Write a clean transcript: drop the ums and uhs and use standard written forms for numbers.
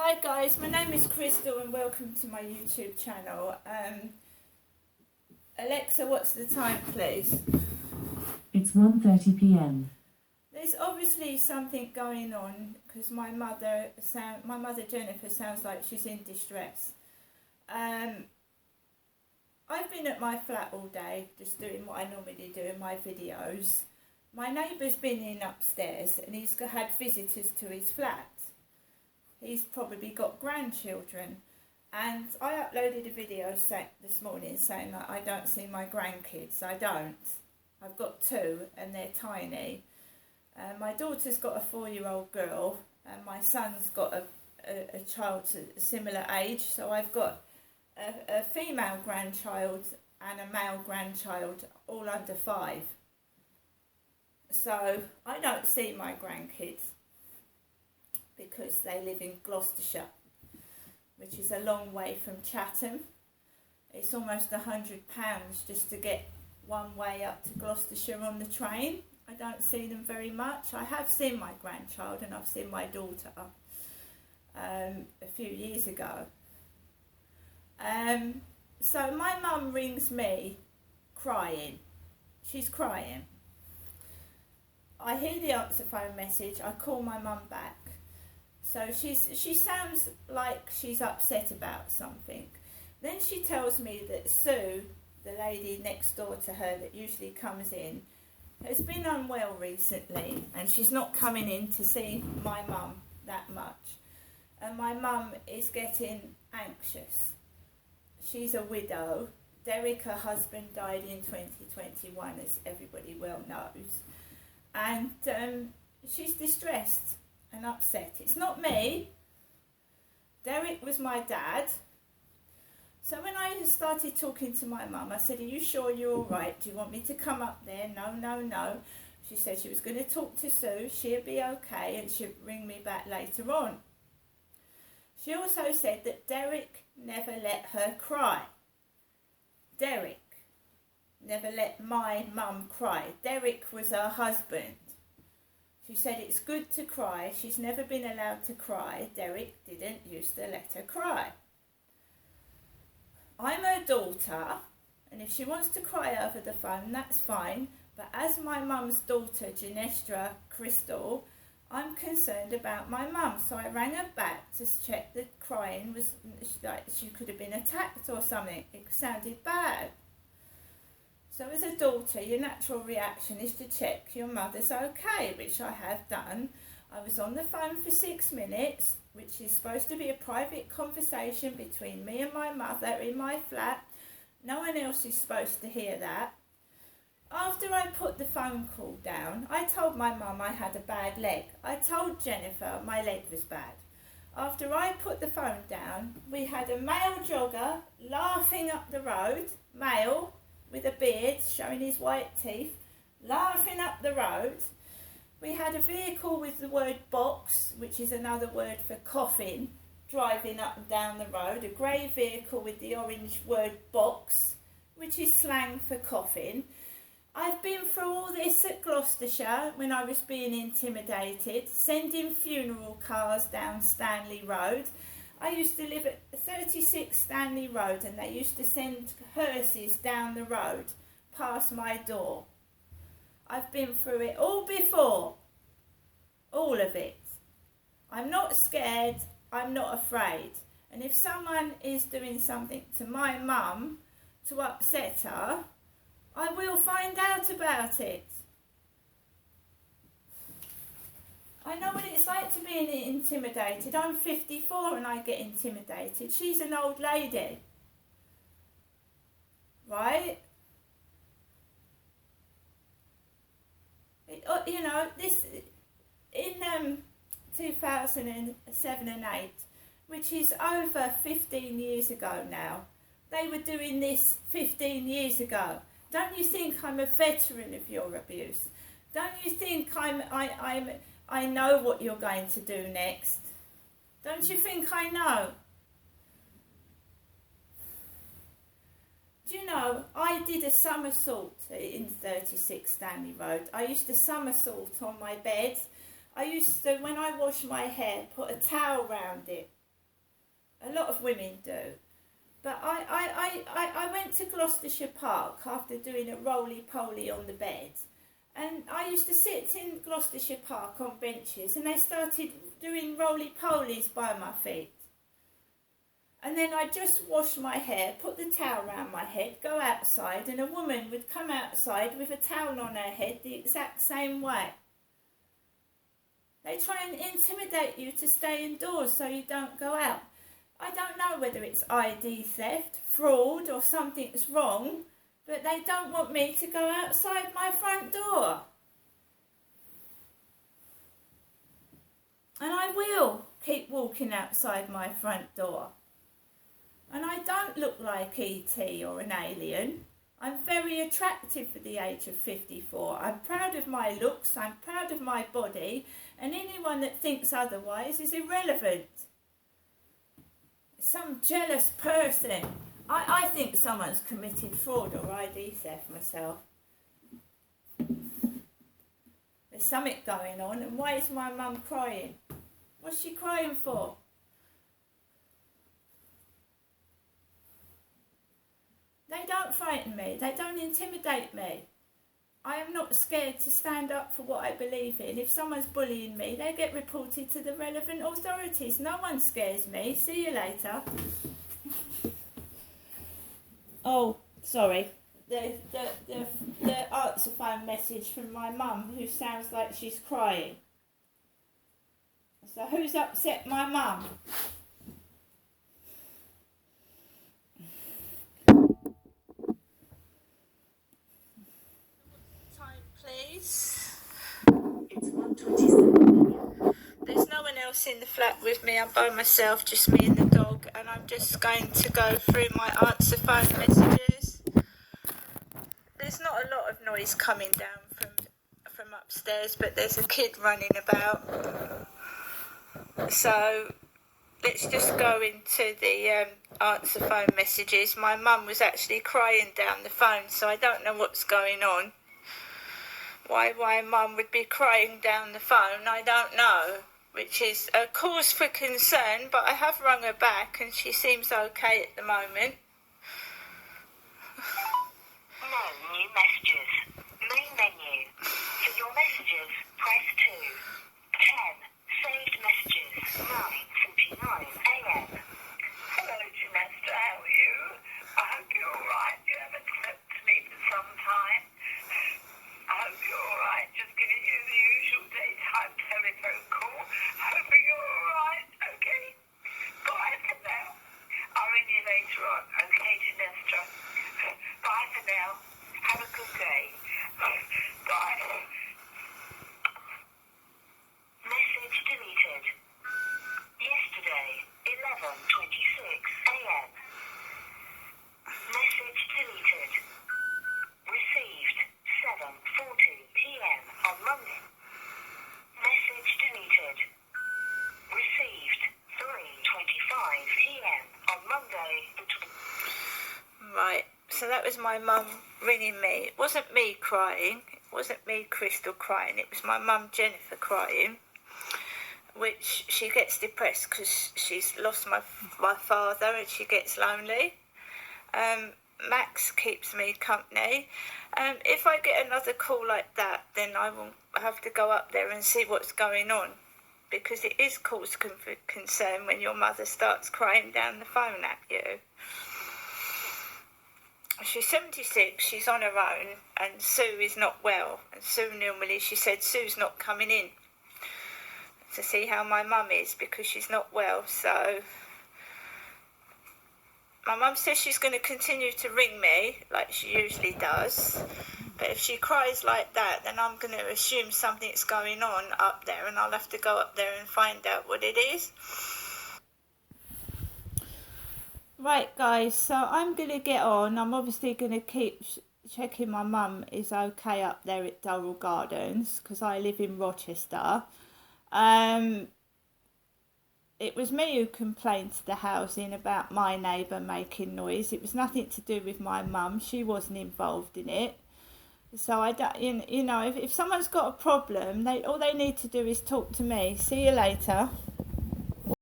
Hi guys, my name is Crystal and welcome to my YouTube channel. Alexa, what's the time please? It's 1:30 p.m. There's obviously something going on because my mother Jennifer sounds like she's in distress. I've been at my flat all day just doing what I normally do in my videos. My neighbour's been in upstairs and he's had visitors to his flat. He's probably got grandchildren, and I uploaded a video this morning saying that I don't see my grandkids. I don't. I've got two and they're tiny. My daughter's got a 4-year-old girl and my son's got a child a similar age, so I've got a female grandchild and a male grandchild, all under 5. So I don't see my grandkids because they live in Gloucestershire, which is a long way from Chatham. It's almost £100 just to get one way up to Gloucestershire on the train. I don't see them very much. I have seen my grandchild and I've seen my daughter a few years ago. So my mum rings me crying. She's crying. I hear the answer phone message. I call my mum back. So she sounds like she's upset about something. Then she tells me that Sue, the lady next door to her that usually comes in, has been unwell recently and she's not coming in to see my mum that much. And my mum is getting anxious. She's a widow. Derek, her husband, died in 2021, as everybody well knows. And she's distressed and upset. It's not me. Derek was my dad. So when I started talking to my mum, I said, "Are you sure you're all right? Do you want me to come up there?" No. She said she was going to talk to Sue. She'll be okay and she'll ring me back later on. She also said that Derek never let her cry. Derek never let my mum cry. Derek was her husband. She said it's good to cry. She's never been allowed to cry. Derek didn't used to let her cry. I'm her daughter, and if she wants to cry over the phone, that's fine. But as my mum's daughter, Genestra Crystal, I'm concerned about my mum. So I rang her back to check that crying was like she could have been attacked or something. It sounded bad. So as a daughter, your natural reaction is to check your mother's okay, which I have done. I was on the phone for 6 minutes, which is supposed to be a private conversation between me and my mother in my flat. No one else is supposed to hear that. After I put the phone call down, I told my mum I had a bad leg. I told Jennifer my leg was bad. After I put the phone down, we had a male jogger laughing up the road, male, with a beard showing his white teeth, laughing up the road. We had a vehicle with the word box, which is another word for coffin, driving up and down the road. A grey vehicle with the orange word box, which is slang for coffin. I've been through all this at Gloucestershire when I was being intimidated, sending funeral cars down Stanley Road. I used to live at 36 Stanley Road and they used to send hearses down the road past my door. I've been through it all before. All of it. I'm not scared. I'm not afraid. And if someone is doing something to my mum to upset her, I will find out about it. I know what it's like to be intimidated. I'm 54 and I get intimidated. She's an old lady. Right? This in 2007 and 8, which is over 15 years ago now. They were doing this 15 years ago. Don't you think I'm a veteran of your abuse? Don't you think I know what you're going to do next? Don't you think I know? Do you know, I did a somersault in 36 Stanley Road. I used to somersault on my bed. I used to, when I wash my hair, put a towel round it A lot of women do. But I went to Gloucestershire Park after doing a roly-poly on the bed. And I used to sit in Gloucestershire Park on benches and they started doing roly-polies by my feet. And then I'd just wash my hair, put the towel around my head, go outside, and a woman would come outside with a towel on her head the exact same way. They try and intimidate you to stay indoors so you don't go out. I don't know whether it's ID theft, fraud, or something's wrong, but they don't want me to go outside my front door. And I will keep walking outside my front door. And I don't look like E.T. or an alien. I'm very attractive for the age of 54. I'm proud of my looks, I'm proud of my body, and anyone that thinks otherwise is irrelevant. Some jealous person. I think someone's committed fraud or ID theft myself. There's something going on, and why is my mum crying? What's she crying for? They don't frighten me, they don't intimidate me. I am not scared to stand up for what I believe in. If someone's bullying me, they get reported to the relevant authorities. No one scares me. See you later. Oh, sorry. The answer phone message from my mum, who sounds like she's crying. So who's upset my mum? Please. It's 1:27. There's no one else in the flat with me. I'm by myself, just me and the dog, and I'm just going to go through my answer phone messages. There's not a lot of noise coming down from upstairs, but there's a kid running about. So let's just go into the answer phone messages. My mum was actually crying down the phone, so I don't know what's going on. Why mum would be crying down the phone, I don't know, which is a cause for concern, but I have rung her back and she seems okay at the moment. No new messages. Main menu. For your messages, press 2. 10. Saved messages. 9:49 a.m. Hello, Janesta. How are you? I hope you're alright. You haven't slept to me for some time. I hope you're alright. Just giving you the usual daytime telephone call. Hoping you're alright. Okay. Bye for now. I'll ring you later on. Okay, Janesta. Bye for now. Have a good day. Bye. Message deleted. Yesterday, 11:26 a.m. Message deleted. Received, 7:40 p.m. on Monday. Message deleted. Received, 3:25 p.m. on Monday. Right, so that was my mum ringing me. It wasn't me crying, it wasn't me, Crystal, crying, it was my mum, Jennifer, crying, which she gets depressed because she's lost my father and she gets lonely. Max keeps me company. If I get another call like that, then I will have to go up there and see what's going on, because it is cause for concern when your mother starts crying down the phone at you. She's 76, she's on her own, and Sue is not well. And Sue normally, she said Sue's not coming in to see how my mum is because she's not well. So my mum says she's going to continue to ring me like she usually does. But if she cries like that, then I'm going to assume something's going on up there, and I'll have to go up there and find out what it is. Right, guys, so I'm going to get on. I'm obviously going to keep checking my mum is okay up there at Durrell Gardens, because I live in Rochester. It was me who complained to the housing about my neighbour making noise. It was nothing to do with my mum. She wasn't involved in it. So I don't, you know, if someone's got a problem, all they need to do is talk to me. See you later.